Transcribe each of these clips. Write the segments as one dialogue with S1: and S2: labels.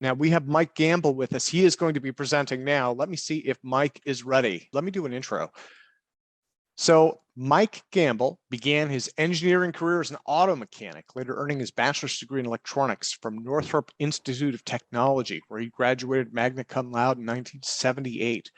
S1: Now we have Mike Gamble with us. He is going to be presenting now. Let me see if Mike is ready. Let me do an intro. So Mike Gamble began his engineering career as an auto mechanic, later earning his bachelor's degree in electronics from Northrop Institute of Technology, where he graduated magna cum laude in 1978.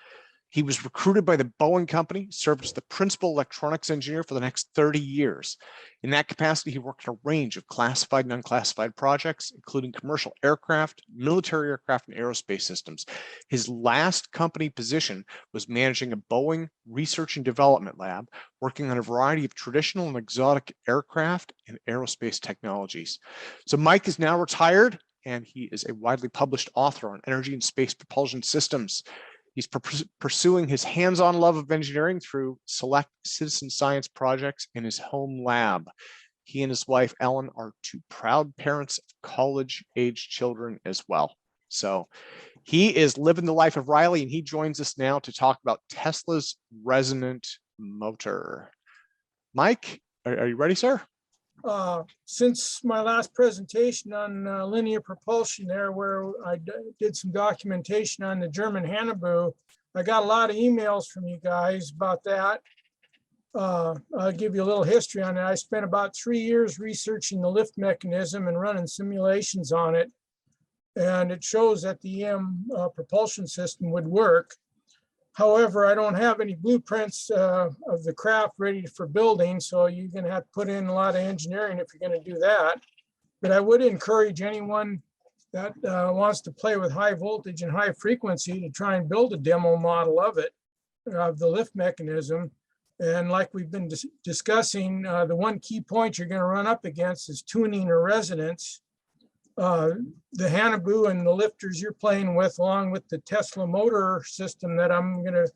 S1: He was recruited by the Boeing Company, served as the principal electronics engineer for the next 30 years. In that capacity, he worked on a range of classified and unclassified projects, including commercial aircraft, military aircraft, and aerospace systems. His last company position was managing a Boeing research and development lab, working on a variety of traditional and exotic aircraft and aerospace technologies. So Mike is now retired, and he is a widely published author on energy and space propulsion systems. He's pursuing his hands-on love of engineering through select citizen science projects in his home lab. He and his wife, Ellen, are two proud parents of college-age children as well. So he is living the life of Riley, and he joins us now to talk about Tesla's Resonant motor. Mike, are you ready, sir?
S2: Since my last presentation on linear propulsion there, where I did some documentation on the German Hanabu, I got a lot of emails from you guys about that. I'll give you a little history on it. I spent about 3 years researching the lift mechanism and running simulations on it. And it shows that the EM propulsion system would work. However, I don't have any blueprints of the craft ready for building, so you're going to have to put in a lot of engineering if you're going to do that. But I would encourage anyone that wants to play with high voltage and high frequency to try and build a demo model of it, of the lift mechanism. And like we've been discussing, the one key point you're going to run up against is tuning or resonance. The Hanabu and the lifters you're playing with, along with the Tesla motor system that I'm going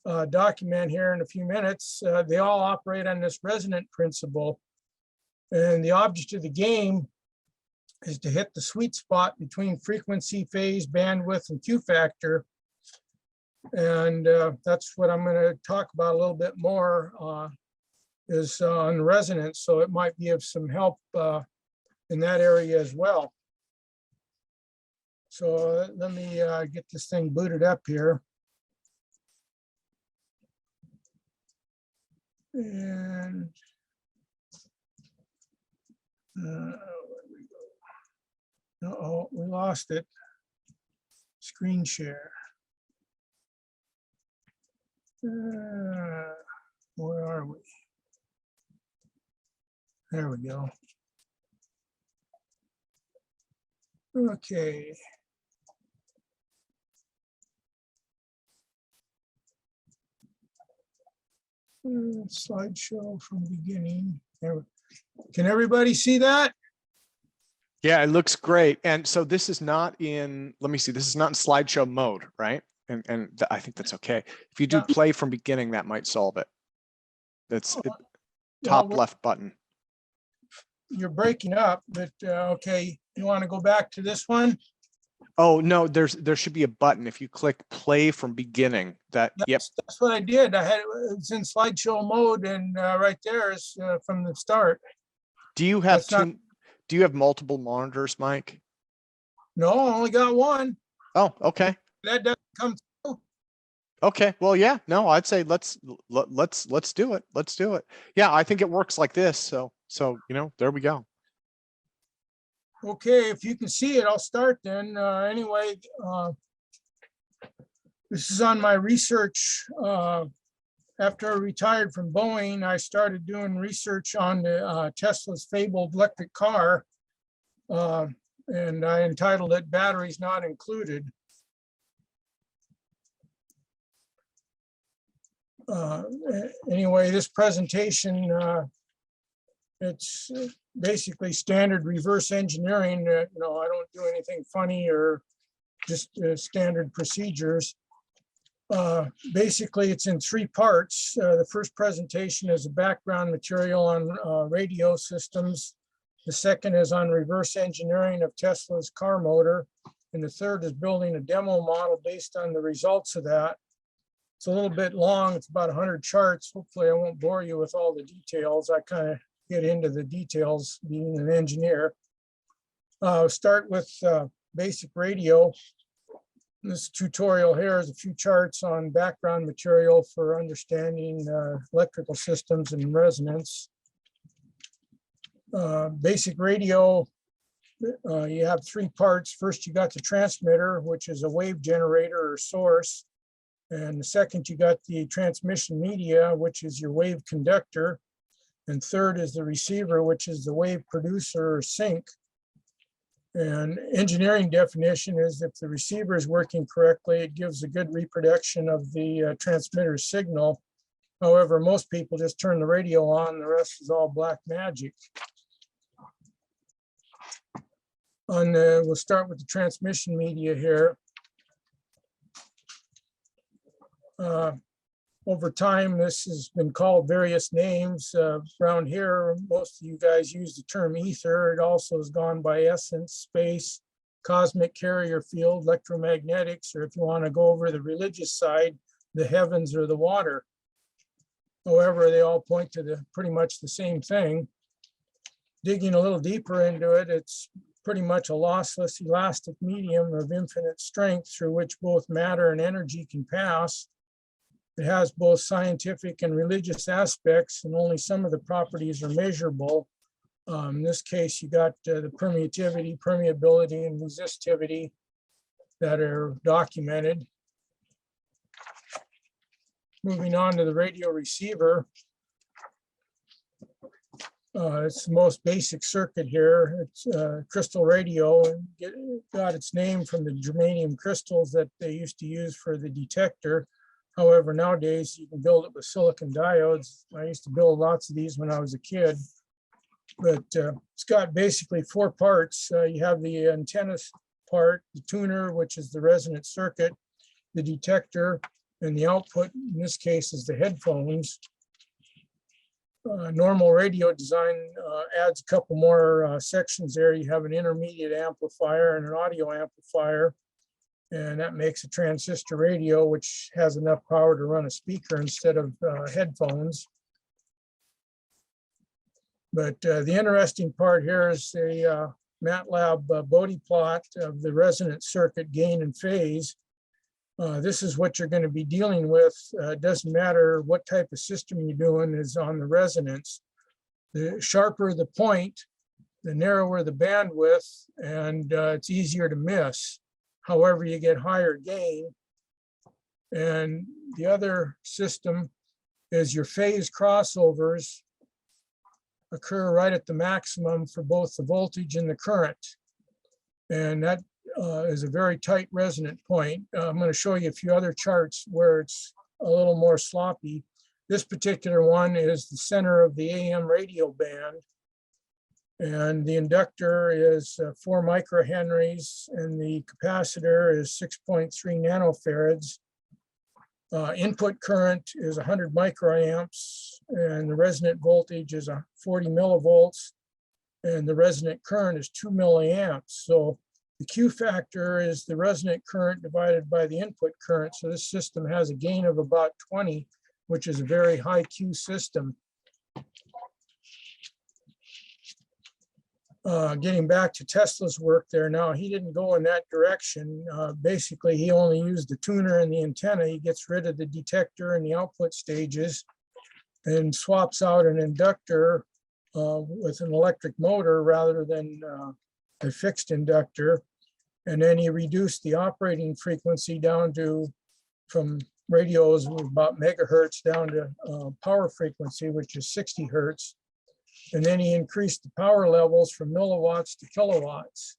S2: to document here in a few minutes, they all operate on this resonant principle. And the object of the game is to hit the sweet spot between frequency, phase, bandwidth, and Q factor. And that's what I'm going to talk about a little bit more is on resonance. So it might be of some help in that area as well. So let me get this thing booted up here. And where we go? Uh-oh, we lost it. Screen share. Where are we? There we go. Okay. Slideshow from beginning. Can everybody see that?
S1: Yeah, it looks great. And so this is not in, let me see, this is not in slideshow mode, right? And I think that's okay. If you do play from beginning, that might solve it. That's it, top left button.
S2: You're breaking up, but okay. You want to go back to this one?
S1: Oh no, there should be a button if you click play from beginning. That's
S2: what I did. I had it's in slideshow mode, and right there is from the start.
S1: Do you have do you have multiple monitors, Mike?
S2: No, I only got one.
S1: Oh, okay.
S2: That doesn't come through.
S1: Okay. Well, yeah. No, I'd say let's do it. Let's do it. Yeah, I think it works like this. So you know, there we go.
S2: Okay, if you can see it, I'll start then. Anyway, this is on my research. After I retired from Boeing, I started doing research on the Tesla's fabled electric car, and I entitled it Batteries Not Included. Anyway, this presentation, it's basically standard reverse engineering. You know, I don't do anything funny or just standard procedures. Basically, it's in 3 parts. The first presentation is a background material on radio systems. The second is on reverse engineering of Tesla's car motor. And the third is building a demo model based on the results of that. It's a little bit long. It's about 100 charts. Hopefully I won't bore you with all the details. I kind of get into the details being an engineer. Start with basic radio. This tutorial here is a few charts on background material for understanding electrical systems and resonance. Basic radio, you have three parts. First, you got the transmitter, which is a wave generator or source. And the second, you got the transmission media, which is your wave conductor. And third is the receiver, which is the wave producer or sink. And engineering definition is if the receiver is working correctly, it gives a good reproduction of the transmitter signal. However, most people just turn the radio on, the rest is all black magic. We'll start with the transmission media here. Over time, this has been called various names. Around here, most of you guys use the term ether. It also has gone by essence, space, cosmic carrier field, electromagnetics, or if you want to go over the religious side, the heavens or the water. However, they all point to pretty much the same thing. Digging a little deeper into it, it's pretty much a lossless elastic medium of infinite strength through which both matter and energy can pass. It has both scientific and religious aspects, and only some of the properties are measurable. In this case, you got the permittivity, permeability, and resistivity that are documented. Moving on to the radio receiver. It's the most basic circuit here. It's crystal radio, and got its name from the germanium crystals that they used to use for the detector. However, nowadays you can build it with silicon diodes. I used to build lots of these when I was a kid. But it's got basically four parts. You have the antenna part, the tuner, which is the resonant circuit, the detector, and the output, in this case, is the headphones. Normal radio design adds a couple more sections there. You have an intermediate amplifier and an audio amplifier. And that makes a transistor radio, which has enough power to run a speaker instead of headphones. But the interesting part here is a MATLAB Bode plot of the resonant circuit gain and phase. This is what you're going to be dealing with. It doesn't matter what type of system you're doing is on the resonance. The sharper the point, the narrower the bandwidth, and it's easier to miss. However, you get higher gain. And the other system is your phase crossovers occur right at the maximum for both the voltage and the current. And that is a very tight resonant point. I'm going to show you a few other charts where it's a little more sloppy. This particular one is the center of the AM radio band. And the inductor is 4 microhenries, and the capacitor is 6.3 nanofarads. Input current is 100 microamps, and the resonant voltage is 40 millivolts, and the resonant current is 2 milliamps. So the Q factor is the resonant current divided by the input current. So this system has a gain of about 20, which is a very high Q system. Getting back to Tesla's work there now, he didn't go in that direction. Basically, he only used the tuner and the antenna. He gets rid of the detector and the output stages and swaps out an inductor with an electric motor rather than a fixed inductor. And then he reduced the operating frequency down to, from radios with about megahertz down to power frequency, which is 60 hertz. And then he increased the power levels from milliwatts to kilowatts.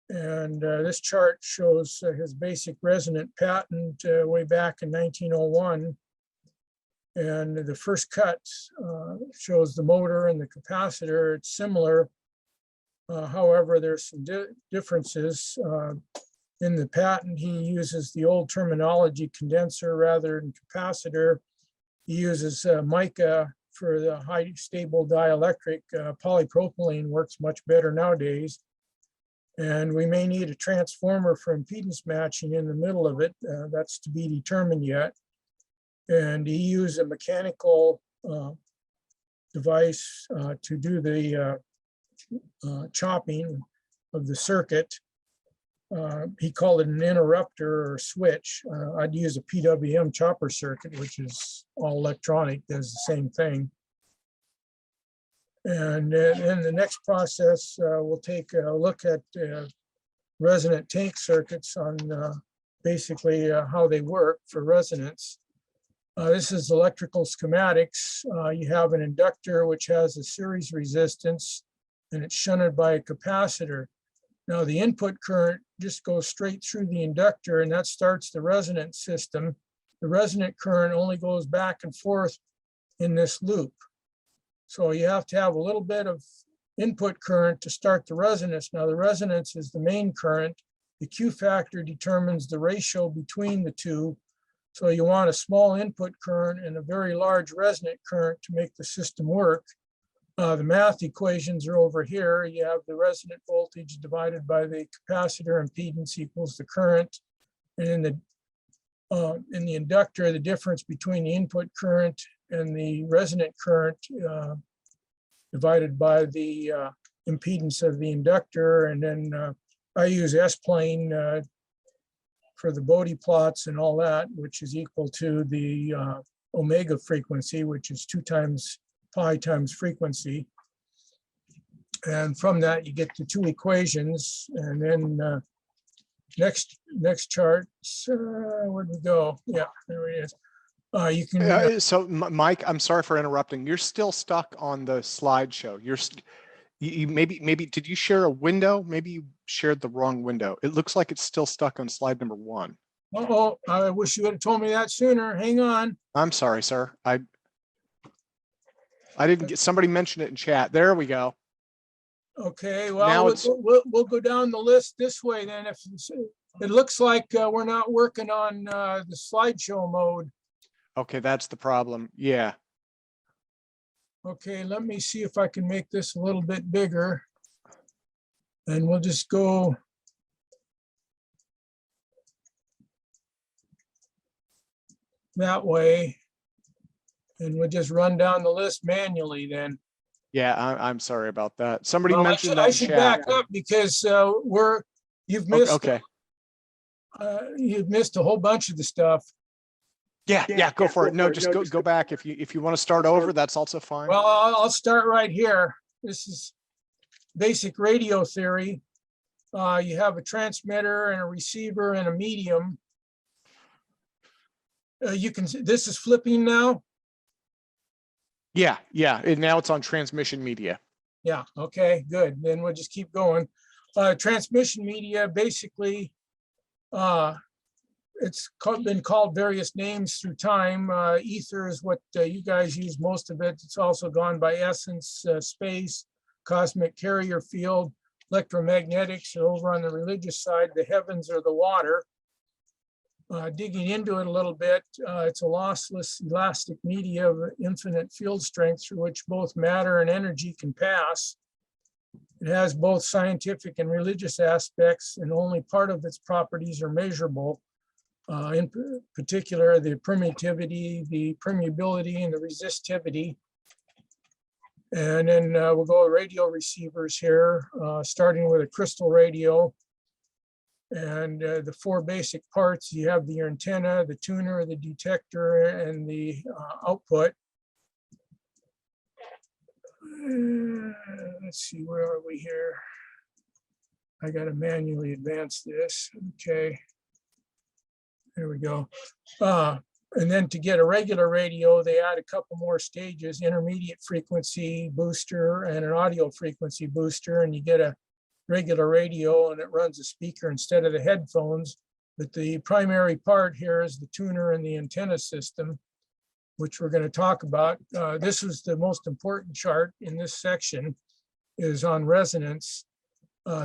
S2: And this chart shows his basic resonant patent way back in 1901. And the first cut shows the motor and the capacitor. It's similar. However, there's some differences. In the patent, he uses the old terminology condenser rather than capacitor. He uses mica for the high stable dielectric. Polypropylene works much better nowadays. And we may need a transformer for impedance matching in the middle of it. That's to be determined yet. And he used a mechanical device to do the chopping. of the circuit. He called it an interrupter or switch. I'd use a PWM chopper circuit, which is all electronic, does the same thing. And in the next process, we'll take a look at resonant tank circuits on basically how they work for resonance. This is electrical schematics. You have an inductor which has a series resistance and it's shunted by a capacitor. Now the input current just goes straight through the inductor and that starts the resonant system. The resonant current only goes back and forth in this loop. So you have to have a little bit of input current to start the resonance. Now the resonance is the main current. The Q factor determines the ratio between the two. So you want a small input current and a very large resonant current to make the system work. The math equations are over here. You have the resonant voltage divided by the capacitor impedance equals the current. And in the inductor, the difference between the input current and the resonant current divided by the impedance of the inductor. And then I use S-plane for the Bode plots and all that, which is equal to the omega frequency, which is 2 times pi times frequency. And from that, you get the 2 equations. And then next chart, where'd we go? Yeah, there it is. You can.
S1: So Mike, I'm sorry for interrupting. You're still stuck on the slideshow. You maybe did you share a window? Maybe you shared the wrong window. It looks like it's still stuck on slide number 1.
S2: Uh-oh, I wish you would have told me that sooner. Hang on.
S1: I'm sorry, sir. I didn't get, somebody mentioned it in chat. There we go.
S2: Okay,
S1: Now
S2: well, we'll go down the list this way then. If it looks like we're not working on the slideshow mode.
S1: Okay, that's the problem. Yeah.
S2: Okay, let me see if I can make this a little bit bigger. And we'll just go. That way. And we'll just run down the list manually then.
S1: Yeah, I'm sorry about that. Somebody
S2: Well,
S1: mentioned
S2: I
S1: that
S2: should
S1: in chat.
S2: back up because you've missed.
S1: Okay.
S2: You've missed a whole bunch of the stuff.
S1: Yeah, go for it. No, just go back. If you want to start over, that's also fine.
S2: Well, I'll start right here. This is basic radio theory. You have a transmitter and a receiver and a medium. You can see this is flipping now.
S1: Yeah. And now it's on transmission media.
S2: Yeah, okay, good. Then we'll just keep going. Transmission media, basically, it's been called various names through time. Ether is what you guys use most of it. It's also gone by essence, space, cosmic carrier field, electromagnetics are over on the religious side. The heavens are the water. Digging into it a little bit, it's a lossless elastic media of infinite field strength through which both matter and energy can pass. It has both scientific and religious aspects, and only part of its properties are measurable. In particular, the permittivity, the permeability, and the resistivity. And then we'll go to radio receivers here, starting with a crystal radio. And the 4 basic parts, you have your antenna, the tuner, the detector, and the output. Let's see, where are we here? I got to manually advance this. Okay. There we go. And then to get a regular radio, they add a couple more stages, intermediate frequency booster and an audio frequency booster, and you get a regular radio and it runs a speaker instead of the headphones. But the primary part here is the tuner and the antenna system, which we're going to talk about. This is the most important chart in this section, is on resonance.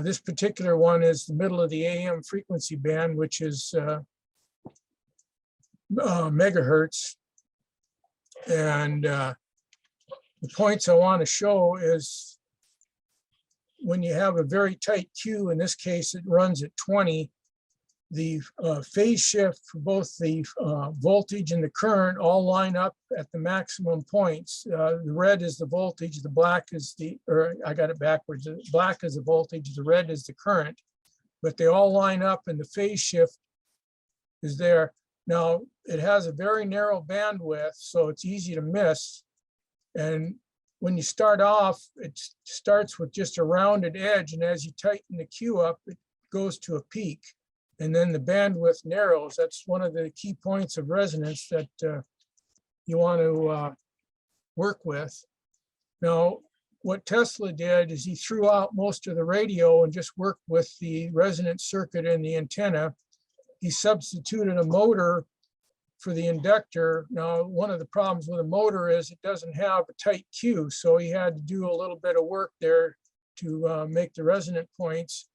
S2: This particular one is the middle of the AM frequency band, which is megahertz. And the points I want to show is when you have a very tight Q, in this case, it runs at 20, the phase shift for both the voltage and the current all line up at the maximum points. The red is the voltage, the black is the, or I got it backwards, the black is the voltage, the red is the current, but they all line up and the phase shift is there. Now, it has a very narrow bandwidth, so it's easy to miss. And when you start off, it starts with just a rounded edge, and as you tighten the Q up, it goes to a peak. And then the bandwidth narrows. That's one of the key points of resonance that you want to work with. Now, what Tesla did is he threw out most of the radio and just worked with the resonance circuit and the antenna. He substituted a motor for the inductor. Now, one of the problems with a motor is it doesn't have a tight Q, so he had to do a little bit of work there to make the resonant points.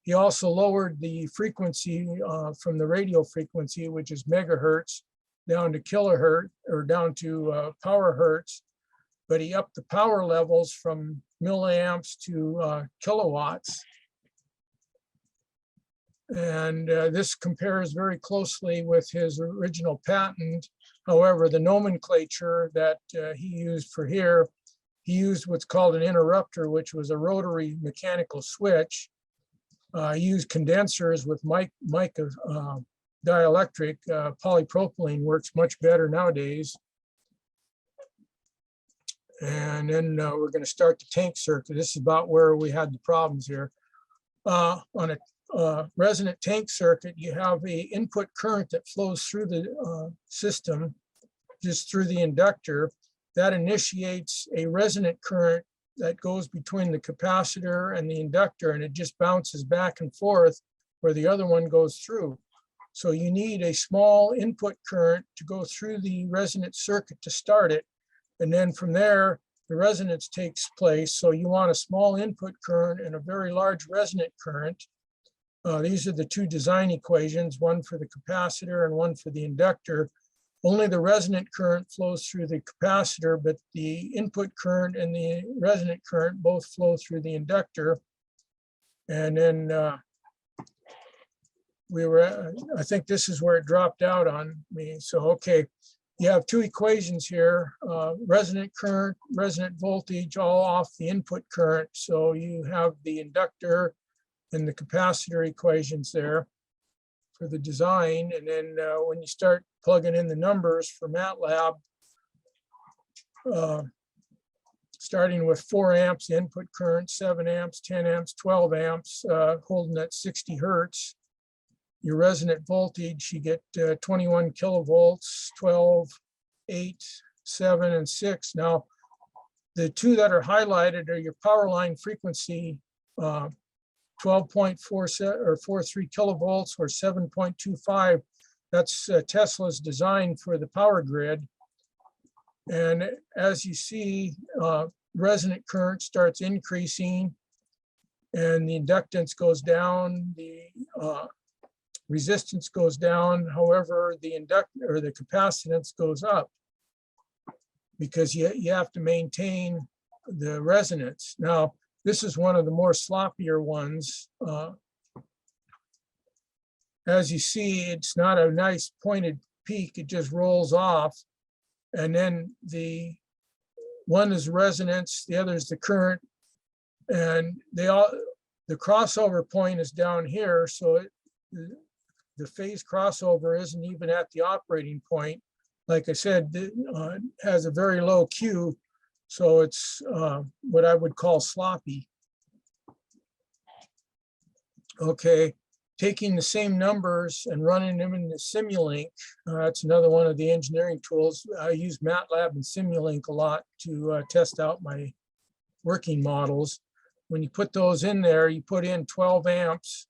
S2: He also lowered the frequency from the radio frequency, which is megahertz, down to kilohertz, or down to power hertz. But he upped the power levels from milliamps to kilowatts. And this compares very closely with his original patent. However, the nomenclature that he used for here, he used what's called an interrupter, which was a rotary mechanical switch. He used condensers with mica dielectric. Polypropylene works much better nowadays. And then we're going to start the tank circuit. This is about where we had the problems here. On a resonant tank circuit, you have a input current that flows through the system, just through the inductor. That initiates a resonant current that goes between the capacitor and the inductor, and it just bounces back and forth where the other one goes through. So you need a small input current to go through the resonant circuit to start it. And then from there, the resonance takes place. So you want a small input current and a very large resonant current. These are the two design equations, one for the capacitor and one for the inductor. Only the resonant current flows through the capacitor, but the input current and the resonant current both flow through the inductor. And then I think this is where it dropped out on me. So, okay, you have two equations here, resonant current, resonant voltage, all off the input current. So you have the inductor and the capacitor equations there for the design. And then when you start plugging in the numbers for MATLAB, starting with 4 amps input current, 7 amps, 10 amps, 12 amps, holding at 60 hertz. Your resonant voltage, you get 21 kilovolts, 12, 8, 7, and 6. Now, the two that are highlighted are your power line frequency, 12.47 or 43 kilovolts or 7.25. That's Tesla's design for the power grid. And as you see, resonant current starts increasing and the inductance goes down, the resistance goes down. However, the inductor or the capacitance goes up because you have to maintain the resonance. Now, this is one of the more sloppier ones. As you see, it's not a nice pointed peak, it just rolls off. And then the one is resonance, the other is the current. And the crossover point is down here. So the phase crossover isn't even at the operating point. Like I said, it has a very low Q. So it's what I would call sloppy. Okay, taking the same numbers and running them in the Simulink, that's another one of the engineering tools. I use MATLAB and Simulink a lot to test out my working models. When you put those in there, you put in 12 amps,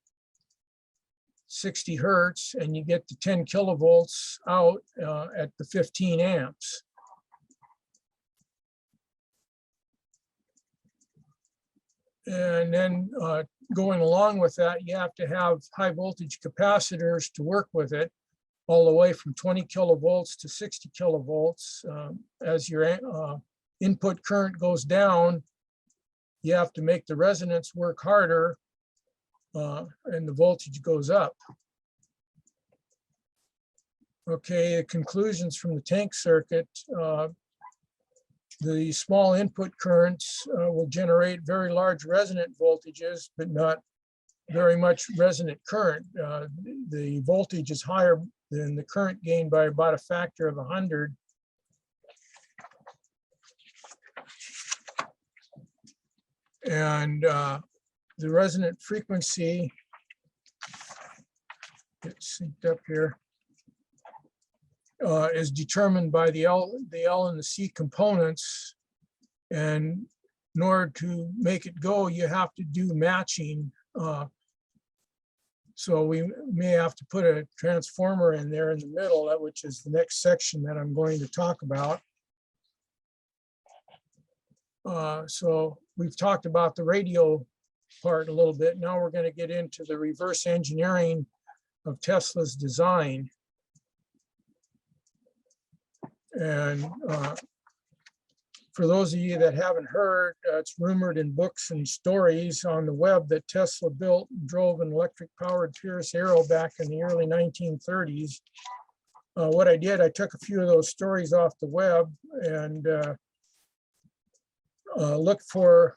S2: 60 hertz, and you get the 10 kilovolts out at the 15 amps. And then going along with that, you have to have high voltage capacitors to work with it, all the way from 20 kilovolts to 60 kilovolts. As your input current goes down, you have to make the resonance work harder, and the voltage goes up. Okay, conclusions from the tank circuit. The small input currents will generate very large resonant voltages, but not very much resonant current. The voltage is higher than the current gain by about a factor of 100. And the resonant frequency, get synced up here, is determined by the L and the C components. And in order to make it go, you have to do matching. So we may have to put a transformer in there in the middle, which is the next section that I'm going to talk about. So we've talked about the radio part a little bit. Now we're going to get into the reverse engineering of Tesla's design. And for those of you that haven't heard, it's rumored in books and stories on the web that Tesla built and drove an electric powered Pierce Arrow back in the early 1930s. What I did, I took a few of those stories off the web and looked for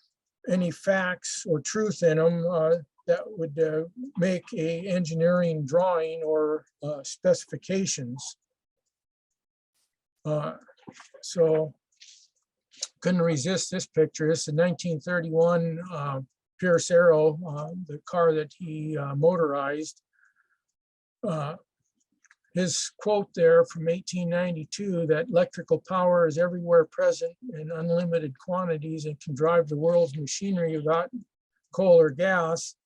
S2: any facts or truth in them that would make a engineering drawing or specifications. So couldn't resist this picture. This is a 1931 Pierce Arrow, the car that he motorized. His quote there from 1892, that electrical power is everywhere present in unlimited quantities and can drive the world's machinery without coal or gas.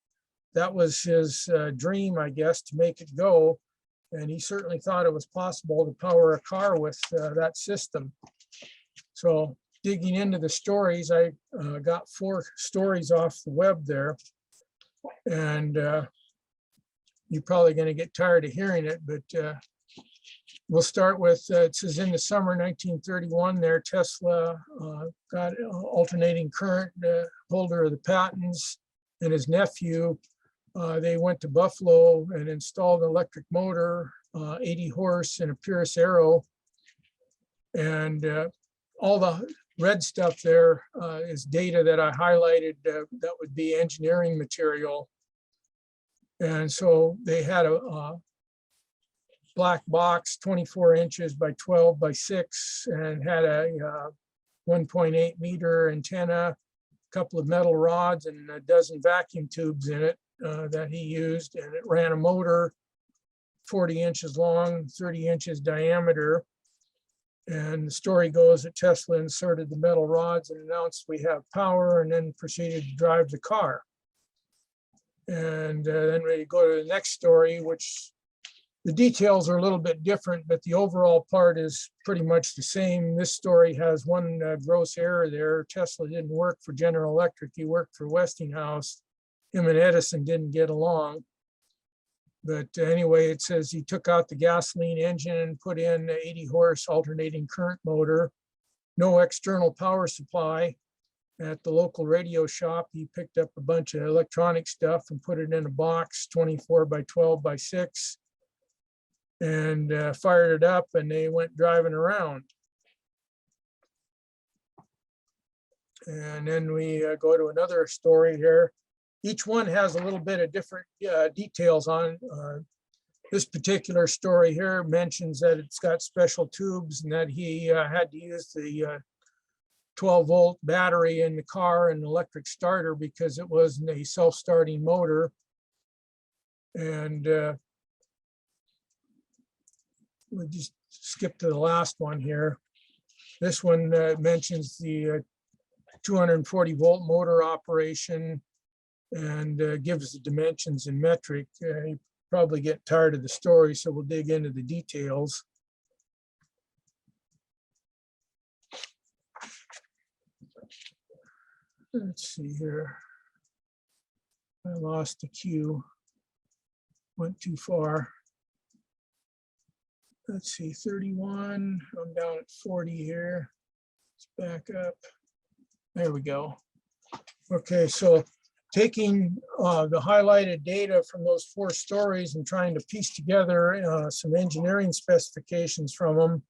S2: That was his dream, I guess, to make it go. And he certainly thought it was possible to power a car with that system. So digging into the stories, I got 4 stories off the web there. And you're probably going to get tired of hearing it, but we'll start with, it says in the summer 1931 there, Tesla got alternating current, holder of the patents, and his nephew. They went to Buffalo and installed an electric motor, 80 horse and a Pierce Arrow. And all the red stuff there is data that I highlighted that would be engineering material. And so they had a black box, 24 inches by 12 by 6, and had a 1.8 meter antenna, a couple of metal rods, and a dozen vacuum tubes in it that he used. And it ran a motor 40 inches long, 30 inches diameter. And the story goes that Tesla inserted the metal rods and announced we have power, and then proceeded to drive the car. And then we go to the next story, which the details are a little bit different, but the overall part is pretty much the same. This story has one gross error there. Tesla didn't work for General Electric. He worked for Westinghouse. Him and Edison didn't get along. But anyway, it says he took out the gasoline engine and put in an 80 horse alternating current motor, no external power supply. At the local radio shop, he picked up a bunch of electronic stuff and put it in a box, 24 by 12 by 6, and fired it up, and they went driving around. And then we go to another story here. Each one has a little bit of different details on it. This particular story here mentions that it's got special tubes and that he had to use the 12-volt battery in the car and electric starter because it wasn't a self-starting motor. And we'll just skip to the last one here. This one mentions the 240-volt motor operation and gives the dimensions in metric. You probably get tired of the story, so we'll dig into the details. Let's see here. I lost the cue. Went too far. Let's see, 31. I'm down at 40 here. Let's back up. There we go. Okay, so taking the highlighted data from those 4 stories and trying to piece together some engineering specifications from them.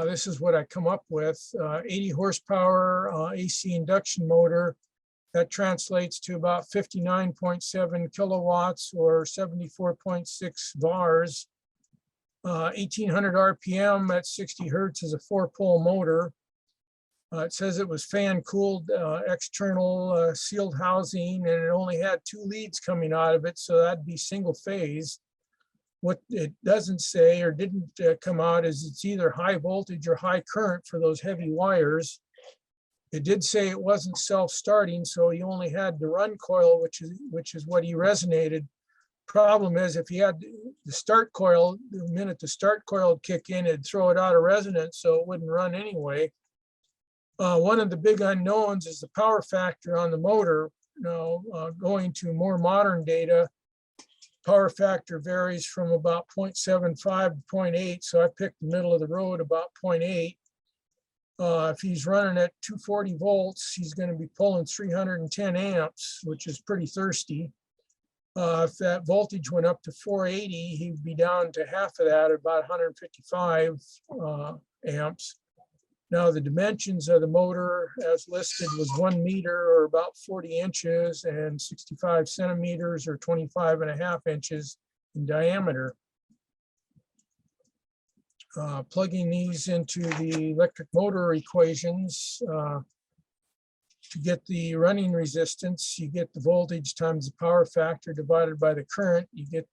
S2: This is what I come up with. 80 horsepower AC induction motor. That translates to about 59.7 kilowatts or 74.6 VARs. 1800 RPM at 60 hertz is a 4-pole motor. It says it was fan cooled, external sealed housing, and it only had 2 leads coming out of it, so that'd be single phase. What it doesn't say or didn't come out is it's either high voltage or high current for those heavy wires. It did say it wasn't self-starting, so he only had the run coil, which is what he resonated. Problem is, if he had the start coil, the minute the start coil would kick in, it'd throw it out of resonance, so it wouldn't run anyway. One of the big unknowns is the power factor on the motor. Now, going to more modern data, power factor varies from about 0.75 to 0.8, so I picked the middle of the road, about 0.8. If he's running at 240 volts, he's going to be pulling 310 amps, which is pretty thirsty. If that voltage went up to 480, he'd be down to half of that, about 155 amps. Now, the dimensions of the motor as listed was 1 meter or about 40 inches and 65 centimeters or 25.5 inches in diameter. Plugging these into the electric motor equations, to get the running resistance, you get the voltage times the power factor divided by the current, you get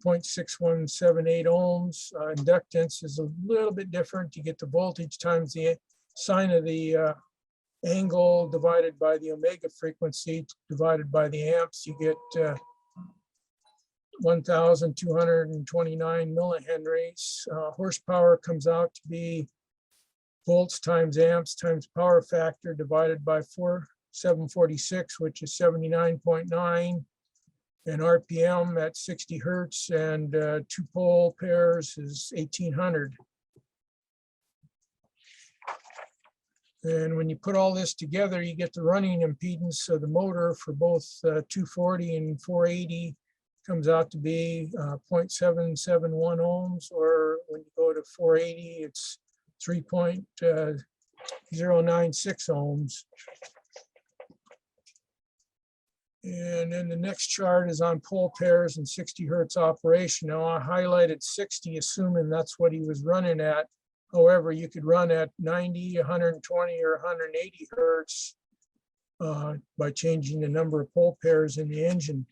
S2: 0.6178 ohms. Inductance is a little bit different. You get the voltage times the sine of the angle divided by the omega frequency divided by the amps. You get 1,229 millihenries. Horsepower comes out to be volts times amps times power factor divided by 746, which is 79.9. And RPM at 60 hertz and 2-pole pairs is 1800. And when you put all this together, you get the running impedance of the motor for both 240 and 480 comes out to be 0.771 ohms, or when you go to 480, it's 3.096 ohms. And then the next chart is on pole pairs and 60 hertz operation. Now I highlighted 60, assuming that's what he was running at. However, you could run at 90, 120, or 180 hertz by changing the number of pole pairs in the engine.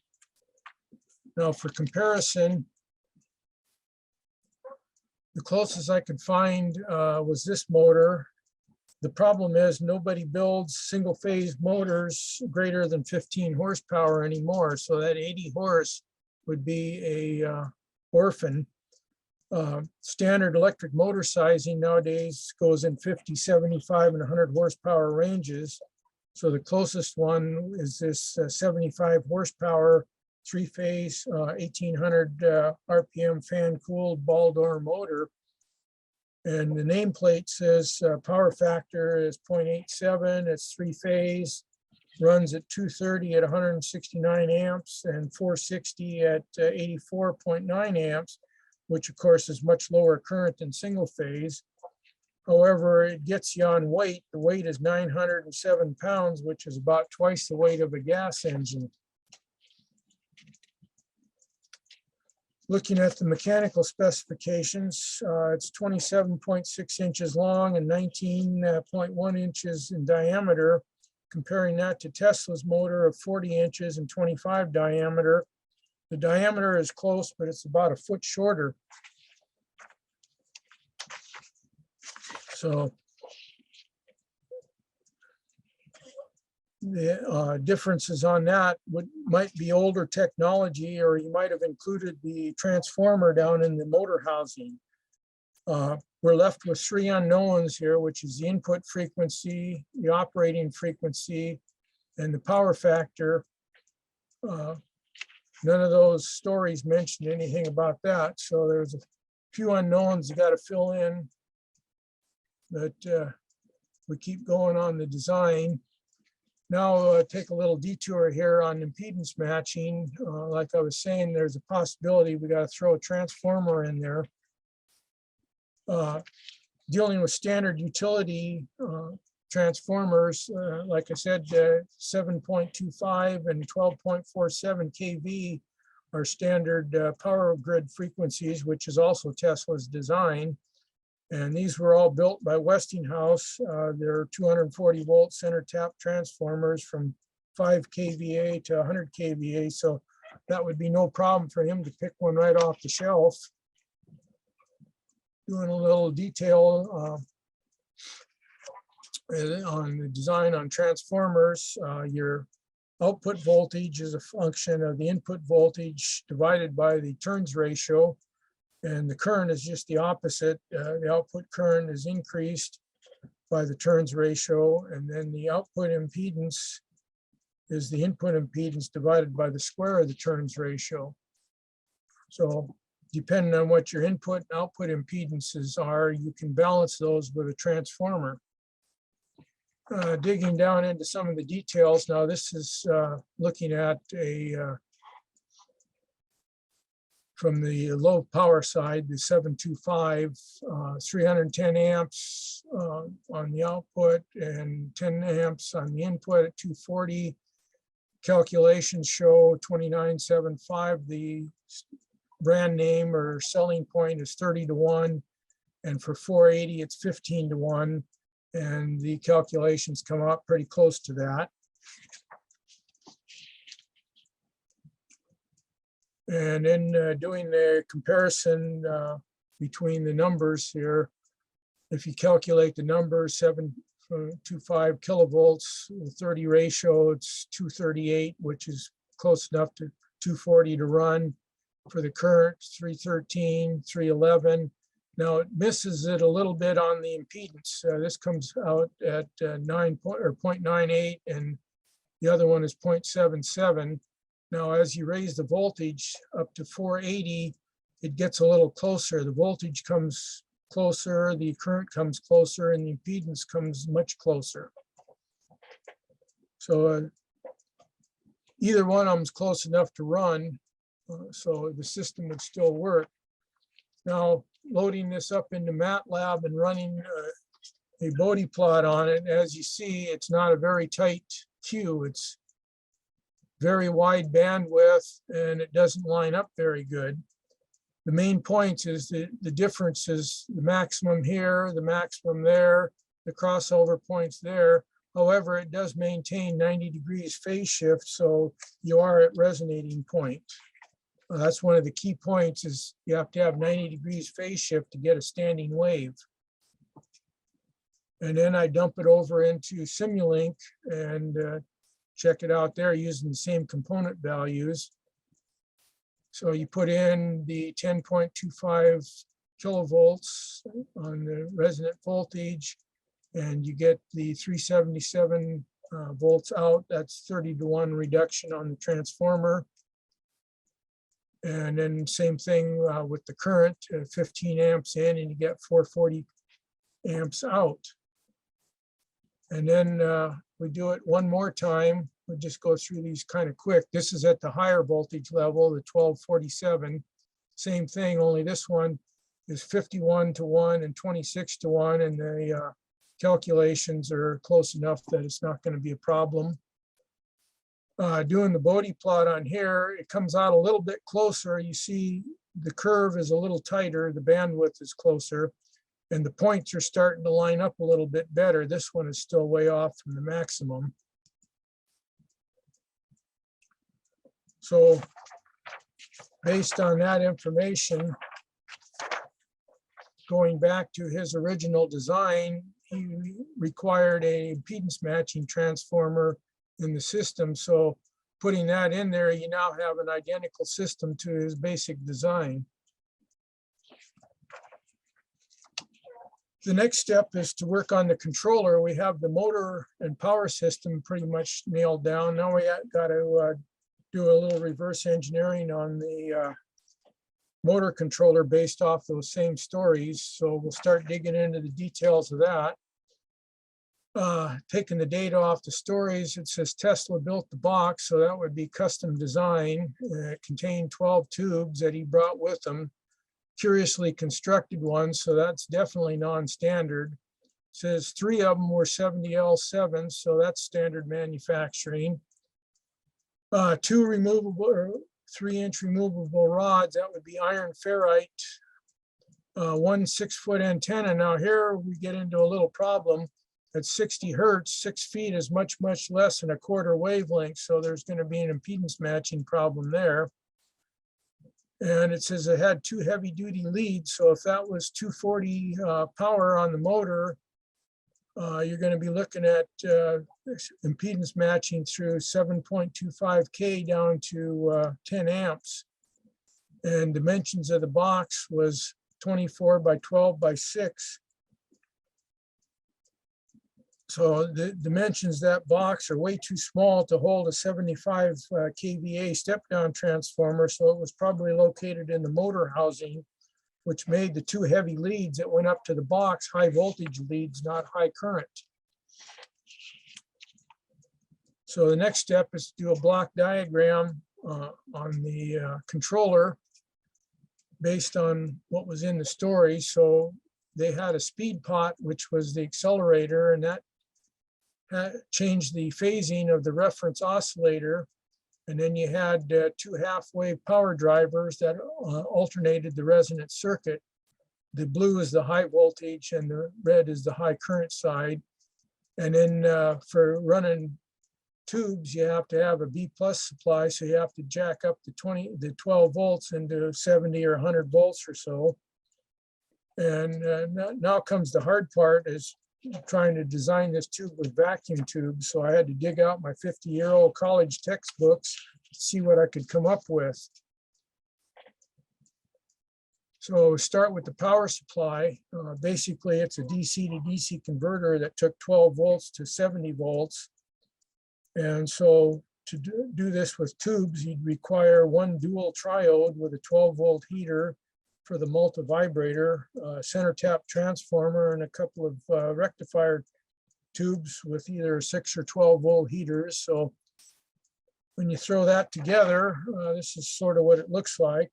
S2: Now for comparison, the closest I could find was this motor. The problem is nobody builds single phase motors greater than 15 horsepower anymore. So that 80 horse would be a orphan. Standard electric motor sizing nowadays goes in 50, 75, and 100 horsepower ranges. So the closest one is this 75 horsepower, 3-phase, 1800 RPM fan cooled ball door motor. And the nameplate says power factor is 0.87, it's 3-phase, runs at 230 at 169 amps and 460 at 84.9 amps, which of course is much lower current than single phase. However, it gets you on weight. The weight is 907 pounds, which is about twice the weight of a gas engine. Looking at the mechanical specifications, it's 27.6 inches long and 19.1 inches in diameter. Comparing that to Tesla's motor of 40 inches and 25 diameter. The diameter is close, but it's about a foot shorter. So the differences on that might be older technology, or you might have included the transformer down in the motor housing. We're left with 3 unknowns here, which is the input frequency, the operating frequency, and the power factor. None of those stories mentioned anything about that. So there's a few unknowns you got to fill in, but we keep going on the design. Now take a little detour here on impedance matching. Like I was saying, there's a possibility we got to throw a transformer in there. Dealing with standard utility transformers, like I said, 7.25 and 12.47 kV are standard power grid frequencies, which is also Tesla's design. And these were all built by Westinghouse. They're 240 volt center tap transformers from 5 kVA to 100 kVA. So that would be no problem for him to pick one right off the shelf. Doing a little detail on the design on transformers. Your output voltage is a function of the input voltage divided by the turns ratio. And the current is just the opposite. The output current is increased by the turns ratio. And then the output impedance is the input impedance divided by the square of the turns ratio. So depending on what your input and output impedances are, you can balance those with a transformer. Digging down into some of the details. Now this is looking at from the low power side, the 725, 310 amps on the output and 10 amps on the input at 240. Calculations show 2975. The brand name or selling point is 30 to 1. And for 480, it's 15 to 1. And the calculations come out pretty close to that. And in doing the comparison between the numbers here, if you calculate the numbers, 7.25 kilovolts, 30 ratio, it's 238, which is close enough to 240 to run. For the current, 313, 311. Now it misses it a little bit on the impedance. This comes out at 0.98, and the other one is 0.77. Now, as you raise the voltage up to 480, it gets a little closer. The voltage comes closer, the current comes closer, and the impedance comes much closer. So either one of them is close enough to run, so the system would still work. Now, loading this up into MATLAB and running a Bode plot on it, as you see, it's not a very tight queue. It's very wide bandwidth, and it doesn't line up very good. The main points is the difference is the maximum here, the maximum there, the crossover points there. However, it does maintain 90 degrees phase shift, so you are at resonating point. That's one of the key points is you have to have 90 degrees phase shift to get a standing wave. And then I dump it over into Simulink and check it out there using the same component values. So you put in the 10.25 kilovolts on the resonant voltage, and you get the 377 volts out. That's 30 to 1 reduction on the transformer. And then same thing with the current, 15 amps in, and you get 440 amps out. And then we do it one more time. We'll just go through these kind of quick. This is at the higher voltage level, the 1247. Same thing, only this one is 51 to 1 and 26 to 1. And the calculations are close enough that it's not going to be a problem. Doing the Bode plot on here, it comes out a little bit closer. You see the curve is a little tighter, the bandwidth is closer, and the points are starting to line up a little bit better. This one is still way off from the maximum. So based on that information, going back to his original design, he required a impedance matching transformer in the system. So putting that in there, you now have an identical system to his basic design. The next step is to work on the controller. We have the motor and power system pretty much nailed down. Now we got to do a little reverse engineering on the motor controller based off those same stories. So we'll start digging into the details of that. taking the data off the stories. It says Tesla built the box, so that would be custom design. It contained 12 tubes that he brought with him, curiously constructed ones, so that's definitely non-standard. Says 3 of them were 70L7s, so that's standard manufacturing. 2 removable or 3-inch removable rods, that would be iron ferrite. 1 6-foot antenna. Now here we get into a little problem. At 60 hertz, 6 feet is much less than a quarter wavelength, so there's going to be an impedance matching problem there. And it says it had 2 heavy-duty leads, so if that was 240 power on the motor, you're going to be looking at impedance matching through 7.25K down to 10 amps. And dimensions of the box was 24 by 12 by 6. So the dimensions of that box are way too small to hold a 75 kVA step-down transformer. So it was probably located in the motor housing, which made the 2 heavy leads that went up to the box high voltage leads, not high current. So the next step is to do a block diagram on the controller based on what was in the story. So they had a speed pot, which was the accelerator, and that changed the phasing of the reference oscillator. And then you had 2 half-wave power drivers that alternated the resonant circuit. The blue is the high voltage and the red is the high current side. And then for running tubes, you have to have a B+ supply. So you have to jack up the 12 volts into 70 or 100 volts or so. And now comes the hard part, is trying to design this tube with vacuum tubes. So I had to dig out my 50-year-old college textbooks to see what I could come up with. So start with the power supply. Basically, it's a DC to DC converter that took 12 volts to 70 volts. And so to do this with tubes, you'd require 1 dual triode with a 12-volt heater for the multivibrator, center tap transformer, and a couple of rectifier tubes with either 6 or 12-volt heaters. So when you throw that together, this is sort of what it looks like.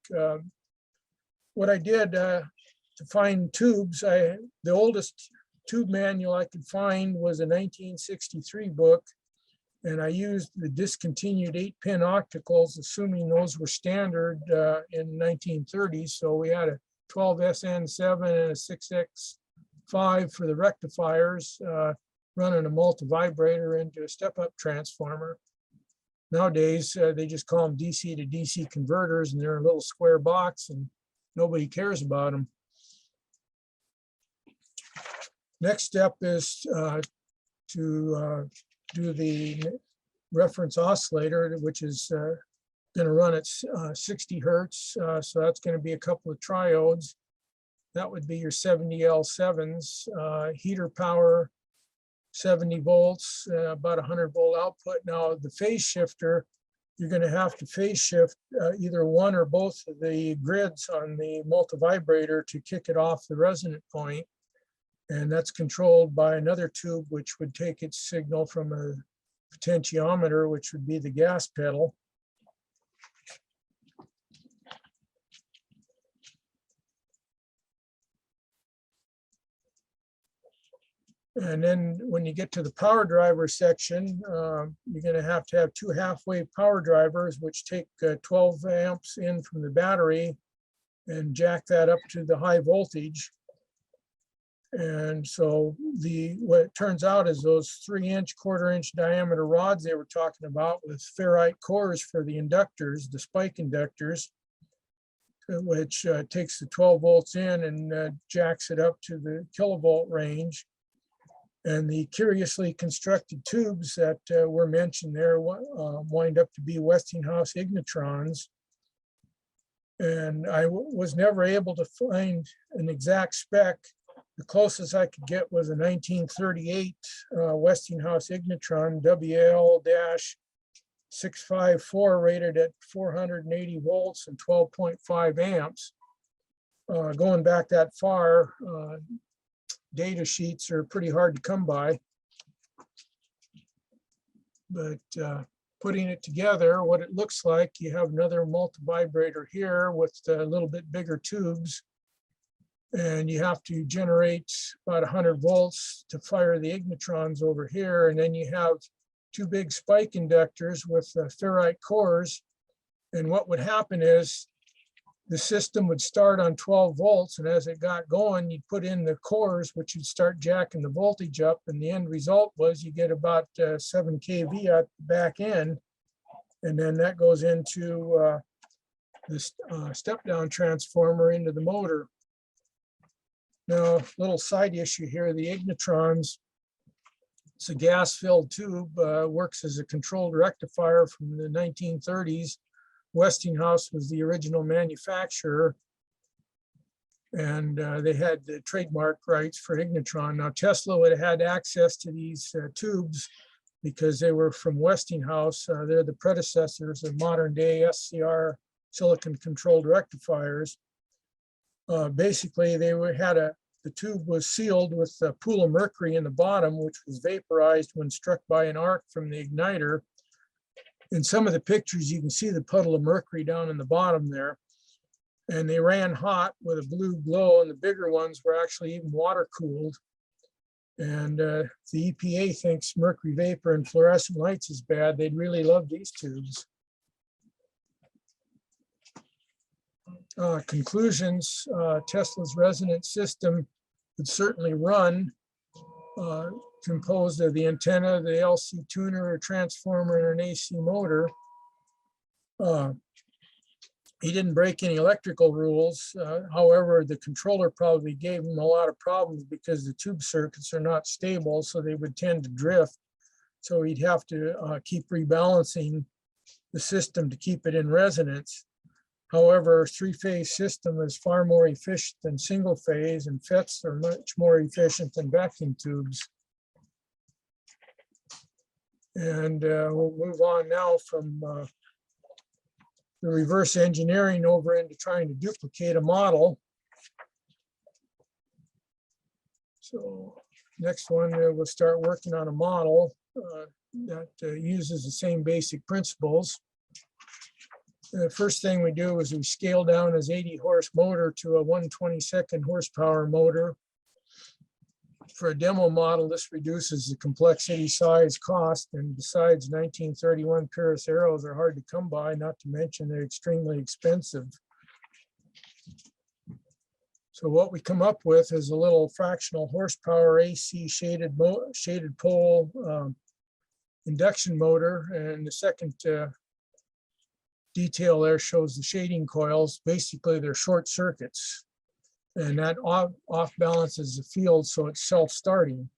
S2: What I did to find tubes, the oldest tube manual I could find was a 1963 book, and I used the discontinued 8-pin opticals, assuming those were standard in 1930s. So we had a 12SN7 and a 6X5 for the rectifiers, running a multivibrator into a step-up transformer. Nowadays, they just call them DC to DC converters, and they're a little square box, and nobody cares about them. Next step is to do the reference oscillator, which is going to run at 60 hertz. So that's going to be a couple of triodes. That would be your 70L7s, heater power, 70 volts, about 100-volt output. Now the phase shifter, you're going to have to phase shift either one or both of the grids on the multivibrator to kick it off the resonant point. And that's controlled by another tube, which would take its signal from a potentiometer, which would be the gas pedal. And then when you get to the power driver section, you're going to have 2 half-wave power drivers, which take 12 amps in from the battery and jack that up to the high voltage. And so what it turns out is those 3-inch, quarter-inch diameter rods they were talking about with ferrite cores for the inductors, the spike inductors, which takes the 12 volts in and jacks it up to the kilovolt range. And the curiously constructed tubes that were mentioned there wind up to be Westinghouse ignitrons. And I was never able to find an exact spec. The closest I could get was a 1938 Westinghouse ignitron WL-654 rated at 480 volts and 12.5 amps. Going back that far, data sheets are pretty hard to come by. But putting it together, what it looks like, you have another multivibrator here with a little bit bigger tubes. And you have to generate about 100 volts to fire the ignitrons over here. And then you have two big spike inductors with ferrite cores. And what would happen is the system would start on 12 volts. And as it got going, you'd put in the cores, which would start jacking the voltage up. And the end result was you get about 7 kV at the back end. And then that goes into this step-down transformer into the motor. Now, little side issue here, the ignitrons, it's a gas-filled tube, works as a controlled rectifier from the 1930s. Westinghouse was the original manufacturer, and they had the trademark rights for ignitron. Now, Tesla would have had access to these tubes because they were from Westinghouse. They're the predecessors of modern-day SCR silicon-controlled rectifiers. Basically, they had the tube was sealed with a pool of mercury in the bottom, which was vaporized when struck by an arc from the igniter. In some of the pictures, you can see the puddle of mercury down in the bottom there. And they ran hot with a blue glow, and the bigger ones were actually even water cooled. And the EPA thinks mercury vapor and fluorescent lights is bad. They'd really love these tubes. Conclusions, Tesla's resonant system would certainly run, composed of the antenna, the LC tuner, a transformer, and an AC motor. He didn't break any electrical rules. However, the controller probably gave him a lot of problems because the tube circuits are not stable, so they would tend to drift. So he'd have to keep rebalancing the system to keep it in resonance. However, three-phase system is far more efficient than single phase, and FETs are much more efficient than vacuum tubes. And we'll move on now from the reverse engineering over into trying to duplicate a model. So next one, we'll start working on a model that uses the same basic principles. The first thing we do is we scale down his 80 horse motor to a 1/22 horsepower motor. For a demo model, this reduces the complexity, size, cost, and besides, 1931 Paris arrows are hard to come by, not to mention they're extremely expensive. So what we come up with is a little fractional horsepower AC shaded pole induction motor, and the second detail there shows the shading coils. Basically, they're short circuits, and that off balances the field, so it's self-starting.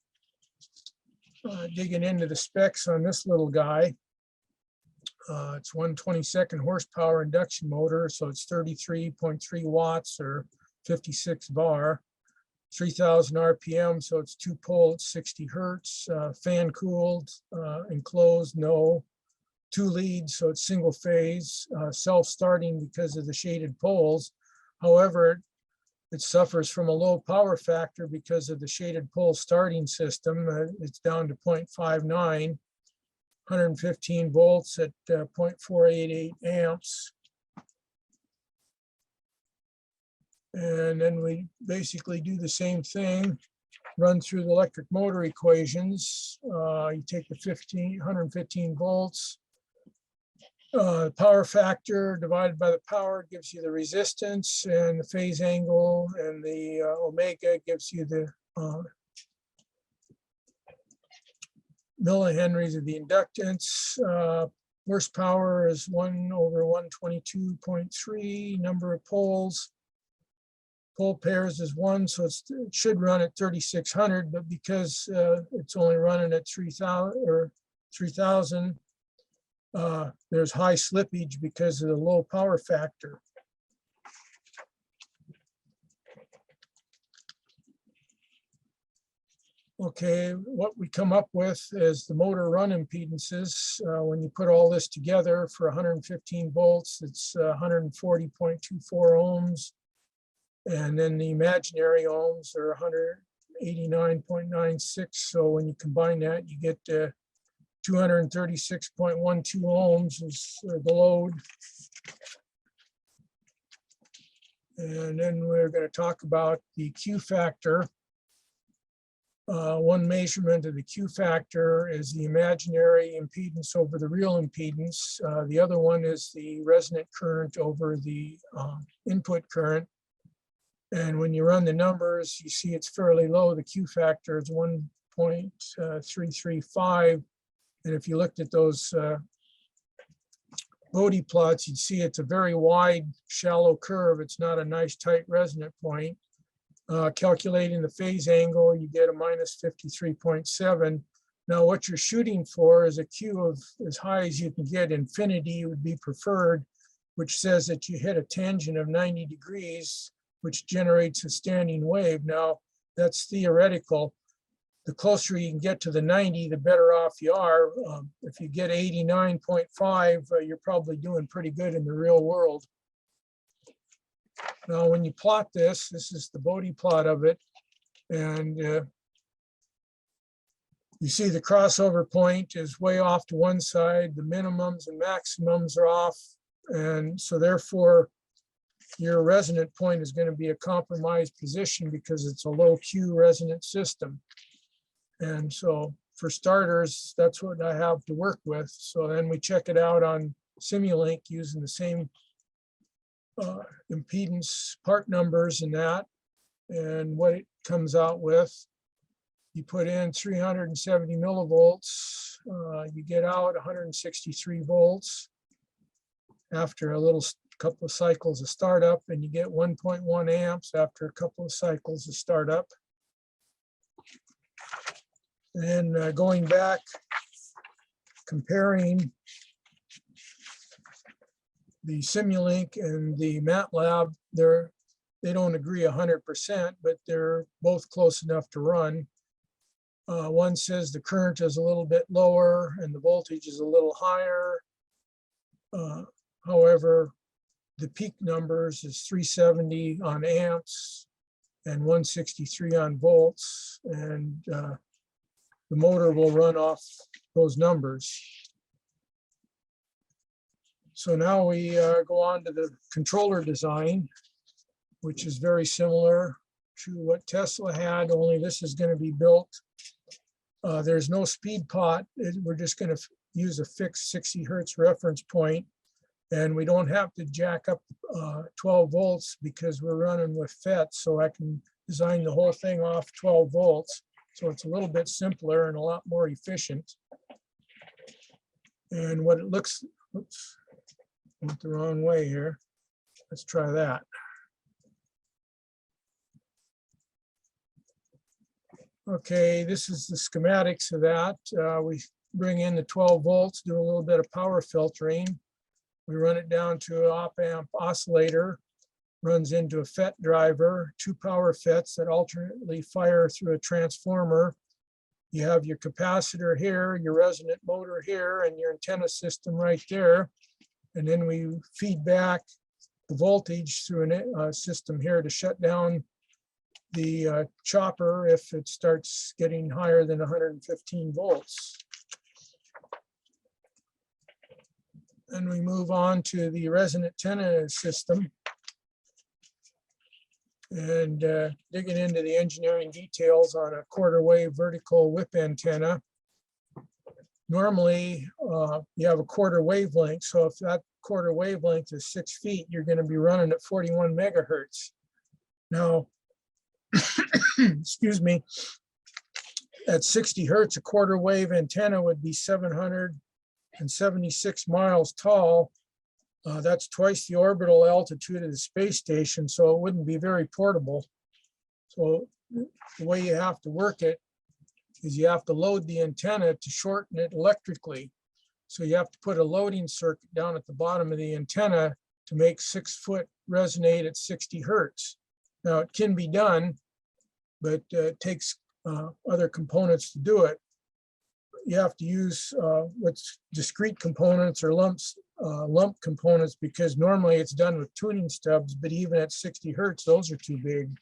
S2: Digging into the specs on this little guy, it's 1/22 horsepower induction motor, so it's 33.3 watts or 56 bar, 3,000 RPM, so it's two pole at 60 hertz, fan cooled, enclosed, no. Two leads, so it's single phase, self-starting because of the shaded poles. However, it suffers from a low power factor because of the shaded pole starting system. It's down to 0.59, 115 volts at 0.488 amps. And then we basically do the same thing, run through the electric motor equations. You take the 115 volts, power factor divided by the power gives you the resistance, and the phase angle, and the omega gives you the millihenries of the inductance. Horsepower is 1/122.3, number of poles. Pole pairs is 1, so it should run at 3,600, but because it's only running at 3,000, there's high slippage because of the low power factor. Okay, what we come up with is the motor run impedances. When you put all this together for 115 volts, it's 140.24 ohms. And then the imaginary ohms are 189.96. So when you combine that, you get 236.12 ohms is the load. And then we're going to talk about the Q factor. One measurement of the Q factor is the imaginary impedance over the real impedance. The other one is the resonant current over the input current. And when you run the numbers, you see it's fairly low. The Q factor is 1.335. And if you looked at those Bode plots, you'd see it's a very wide, shallow curve. It's not a nice, tight resonant point. Calculating the phase angle, you get a minus 53.7. Now, what you're shooting for is a Q of as high as you can get. Infinity would be preferred, which says that you hit a tangent of 90 degrees, which generates a standing wave. Now, that's theoretical. The closer you can get to the 90, the better off you are. If you get 89.5, you're probably doing pretty good in the real world. Now, when you plot this, this is the Bode plot of it. And you see the crossover point is way off to one side. The minimums and maximums are off. And so therefore, your resonant point is going to be a compromised position because it's a low Q resonant system. And so for starters, that's what I have to work with. So then we check it out on Simulink using the same impedance part numbers and that. And what it comes out with, you put in 370 millivolts, you get out 163 volts after a couple of cycles of startup, and you get 1.1 amps after a couple of cycles of startup. And going back, comparing the Simulink and the MATLAB, they don't agree 100%, but they're both close enough to run. One says the current is a little bit lower and the voltage is a little higher. However, the peak numbers is 370 on amps and 163 on volts, and the motor will run off those numbers. So now we go on to the controller design, which is very similar to what Tesla had, only this is going to be built. There's no speed pot. We're just going to use a fixed 60 hertz reference point, and we don't have to jack up 12 volts because we're running with FET, so I can design the whole thing off 12 volts. So it's a little bit simpler and a lot more efficient. And what it looks, oops, went the wrong way here. Let's try that. Okay, this is the schematics of that. We bring in the 12 volts, do a little bit of power filtering. We run it down to an op-amp oscillator, runs into a FET driver, 2 power FETs that alternately fire through a transformer. You have your capacitor here, your resonant motor here, and your antenna system right there. And then we feed back the voltage through a system here to shut down the chopper if it starts getting higher than 115 volts. And we move on to the resonant antenna system and digging into the engineering details on a quarter wave vertical whip antenna. Normally, you have a quarter wavelength. So if that quarter wavelength is 6 feet, you're going to be running at 41 megahertz. Now, excuse me, at 60 hertz, a quarter wave antenna would be 776 miles tall. That's twice the orbital altitude of the space station, so it wouldn't be very portable. So the way you have to work it is you have to load the antenna to shorten it electrically. So you have to put a loading circuit down at the bottom of the antenna to make 6 foot resonate at 60 hertz. Now it can be done, but it takes other components to do it. You have to use what's discrete components or lump components, because normally it's done with tuning stubs, but even at 60 hertz, those are too big.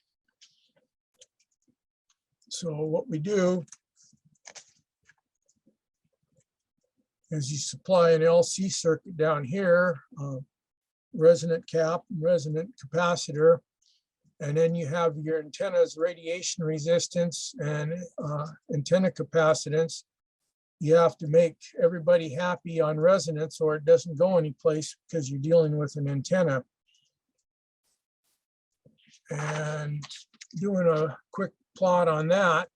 S2: So what we do as you supply an LC circuit down here, resonant cap, resonant capacitor, and then you have your antenna's radiation resistance and antenna capacitance. You have to make everybody happy on resonance or it doesn't go anyplace because you're dealing with an antenna. And doing a quick plot on that,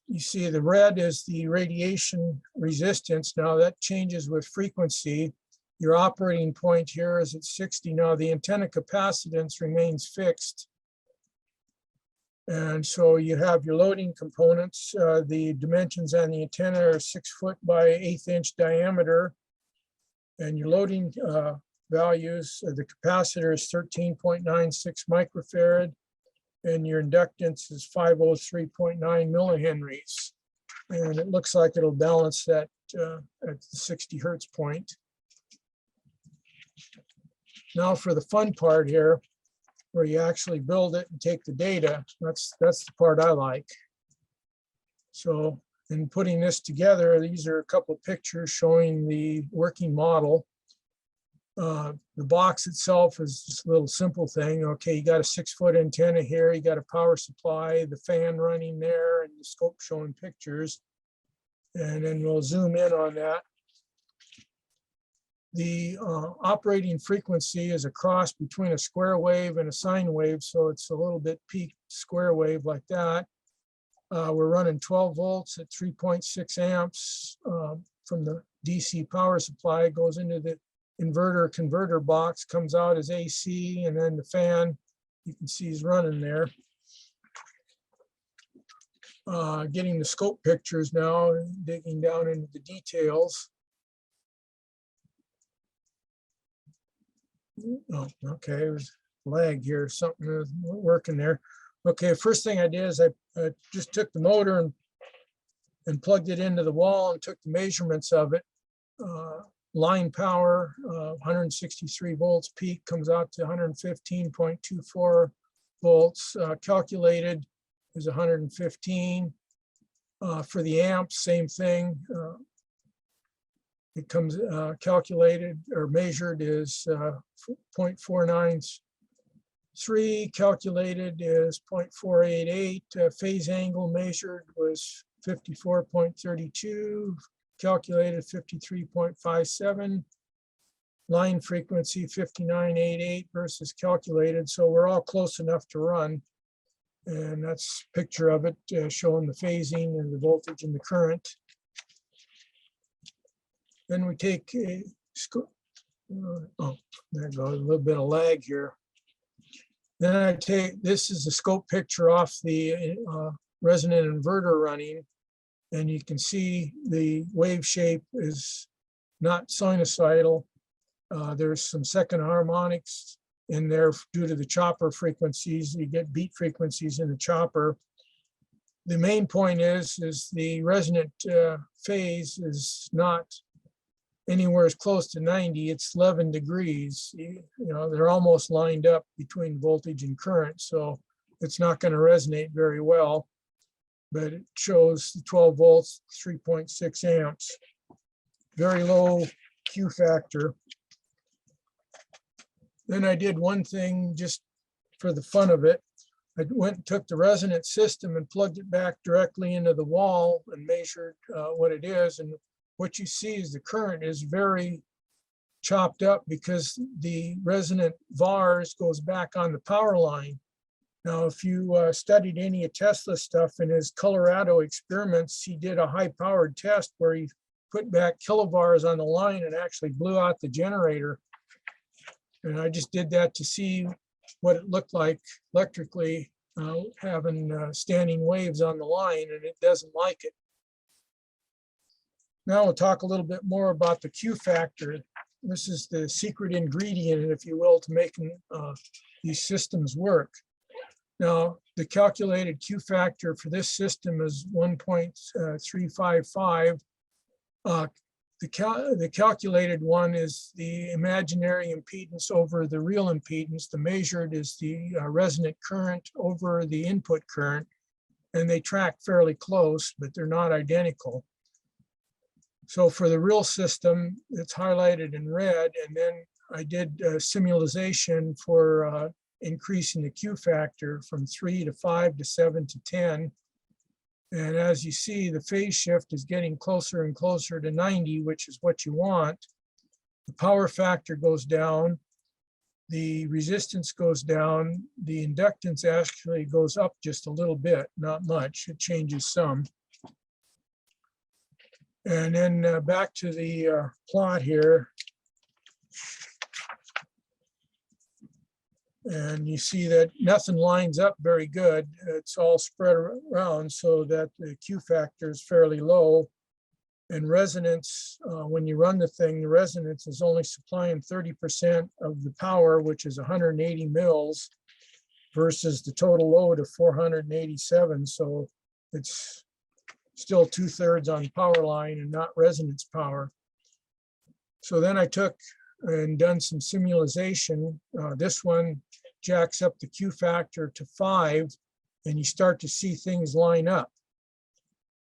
S2: you see the red is the radiation resistance. Now that changes with frequency. Your operating point here is at 60. Now the antenna capacitance remains fixed. And so you have your loading components. The dimensions on the antenna are 6 foot by 1/8 inch diameter. And your loading values, the capacitor is 13.96 microfarad. And your inductance is 503.9 millihenries. And it looks like it'll balance that at the 60 hertz point. Now for the fun part here, where you actually build it and take the data, that's the part I like. So in putting this together, these are a couple of pictures showing the working model. The box itself is just a little simple thing. Okay, you got a 6 foot antenna here, you got a power supply, the fan running there, and the scope showing pictures. And then we'll zoom in on that. The operating frequency is a cross between a square wave and a sine wave, so it's a little bit peaked square wave like that. We're running 12 volts at 3.6 amps from the DC power supply. It goes into the inverter converter box, comes out as AC, and then the fan you can see is running there. Getting the scope pictures now, digging down into the details. Oh, okay, there's lag here, something is working there. Okay, first thing I did is I just took the motor and plugged it into the wall and took the measurements of it. Line power, 163 volts peak, comes out to 115.24 volts. Calculated is 115. For the amps, same thing. It comes calculated or measured is 0.493. Calculated is 0.488. Phase angle measured was 54.32. Calculated 53.57. Line frequency 59.88 versus calculated. So we're all close enough to run. And that's a picture of it showing the phasing and the voltage and the current. Then we take a oh, there goes a little bit of lag here. Then I take, this is a scope picture off the resonant inverter running, and you can see the wave shape is not sinusoidal. There's some second harmonics in there due to the chopper frequencies. You get beat frequencies in the chopper. The main point is the resonant phase is not anywhere as close to 90, it's 11 degrees. You know, they're almost lined up between voltage and current, so it's not going to resonate very well. But it shows the 12 volts, 3.6 amps. Very low Q factor. Then I did one thing just for the fun of it. I went and took the resonant system and plugged it back directly into the wall and measured what it is. And what you see is the current is very chopped up because the resonant VARs goes back on the power line. Now, if you studied any of Tesla's stuff in his Colorado experiments, he did a high-powered test where he put back kilovars on the line and actually blew out the generator. And I just did that to see what it looked like electrically, having standing waves on the line, and it doesn't like it. Now we'll talk a little bit more about the Q factor. This is the secret ingredient, if you will, to making these systems work. Now, the calculated Q factor for this system is 1.355. The calculated one is the imaginary impedance over the real impedance. The measured is the resonant current over the input current, and they track fairly close, but they're not identical. So for the real system, it's highlighted in red, and then I did simulation for increasing the Q factor from 3 to 5 to 7 to 10. And as you see, the phase shift is getting closer and closer to 90, which is what you want. The power factor goes down, the resistance goes down, the inductance actually goes up just a little bit, not much, it changes some. And then back to the plot here. And you see that nothing lines up very good. It's all spread around so that the Q factor is fairly low. And resonance, when you run the thing, the resonance is only supplying 30% of the power, which is 180 mils, versus the total load of 487. So it's still 2/3 on power line and not resonance power. So then I took and done some simulation. This one jacks up the Q factor to 5, and you start to see things line up.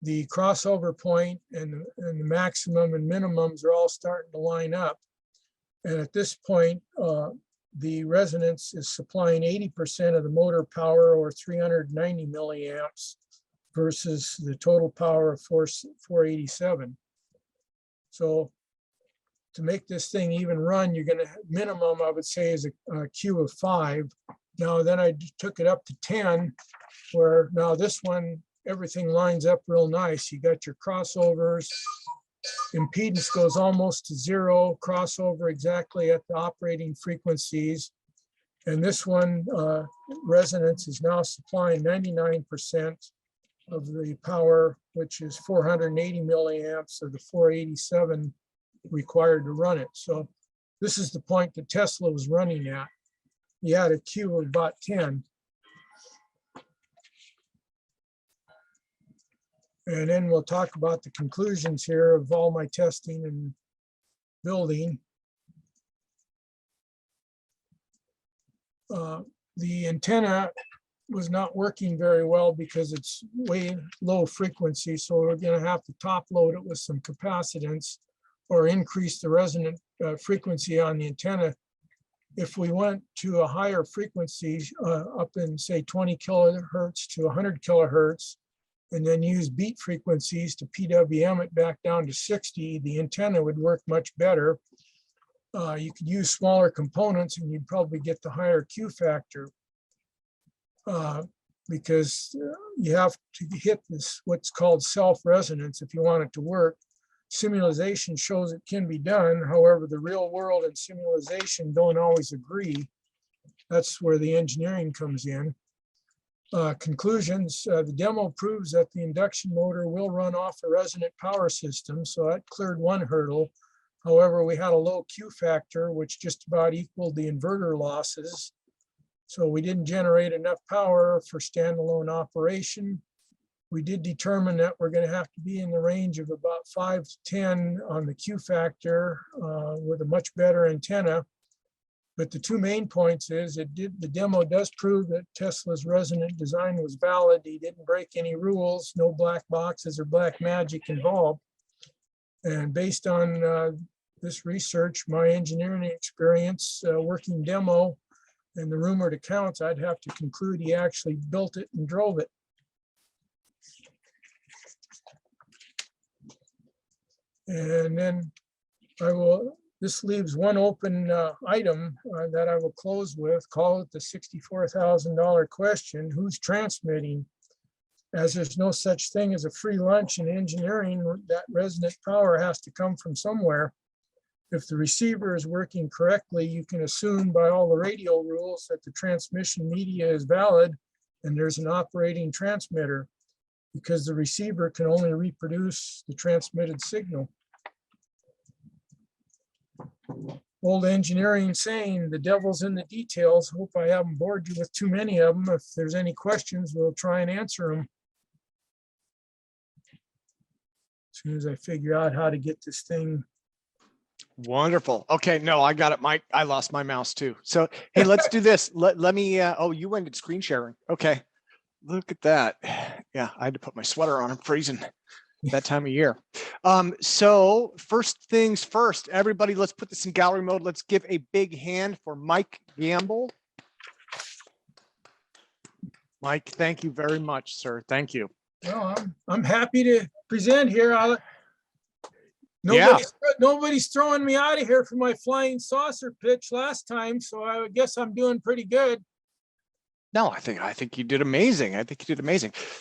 S2: The crossover point and the maximum and minimums are all starting to line up. And at this point, the resonance is supplying 80% of the motor power, or 390 milliamps, versus the total power of 487. So to make this thing even run, you're going to minimum, I would say, is a Q of 5. Now, then I took it up to 10, where now this one, everything lines up real nice. You got your crossovers. Impedance goes almost to 0, crossover exactly at the operating frequencies. And this one, resonance is now supplying 99% of the power, which is 480 milliamps of the 487 required to run it. So this is the point that Tesla was running at. He had a Q of about 10. And then we'll talk about the conclusions here of all my testing and building. The antenna was not working very well because it's way low frequency. So we're going to have to top load it with some capacitance or increase the resonant frequency on the antenna. If we went to a higher frequency up in, say, 20 kilohertz to 100 kilohertz, and then use beat frequencies to PWM it back down to 60, the antenna would work much better. You could use smaller components and you'd probably get the higher Q factor because you have to hit this, what's called self-resonance, if you want it to work. Simulation shows it can be done. However, the real world and simulation don't always agree. That's where the engineering comes in. Conclusions, the demo proves that the induction motor will run off a resonant power system, so that cleared one hurdle. However, we had a low Q factor, which just about equaled the inverter losses. So we didn't generate enough power for standalone operation. We did determine that we're going to have to be in the range of about 5 to 10 on the Q factor with a much better antenna. But the two main points is the demo does prove that Tesla's resonant design was valid. He didn't break any rules, no black boxes or black magic involved. And based on this research, my engineering experience, working demo, and the rumored accounts, I'd have to conclude he actually built it and drove it. And then this leaves one open item that I will close with, call it the $64,000 question: who's transmitting? As there's no such thing as a free lunch in engineering, that resonant power has to come from somewhere. If the receiver is working correctly, you can assume by all the radio rules that the transmission media is valid and there's an operating transmitter, because the receiver can only reproduce the transmitted signal. Old engineering saying, the devil's in the details. Hope I haven't bored you with too many of them. If there's any questions, we'll try and answer them as soon as I figure out how to get this thing.
S1: Wonderful. Okay, no, I got it, Mike. I lost my mouse too. So, hey, let's do this. Let me, oh, you went to screen sharing. Okay, look at that. Yeah, I had to put my sweater on. I'm freezing. that time of year. So first things first, everybody, let's put this in gallery mode. Let's give a big hand for Mike Gamble. Mike, thank you very much, sir. Thank you.
S2: Well, I'm happy to present here.
S1: Yeah.
S2: Nobody's throwing me out of here for my flying saucer pitch last time, so I guess I'm doing pretty good.
S1: No, I think you did amazing. I think you did amazing.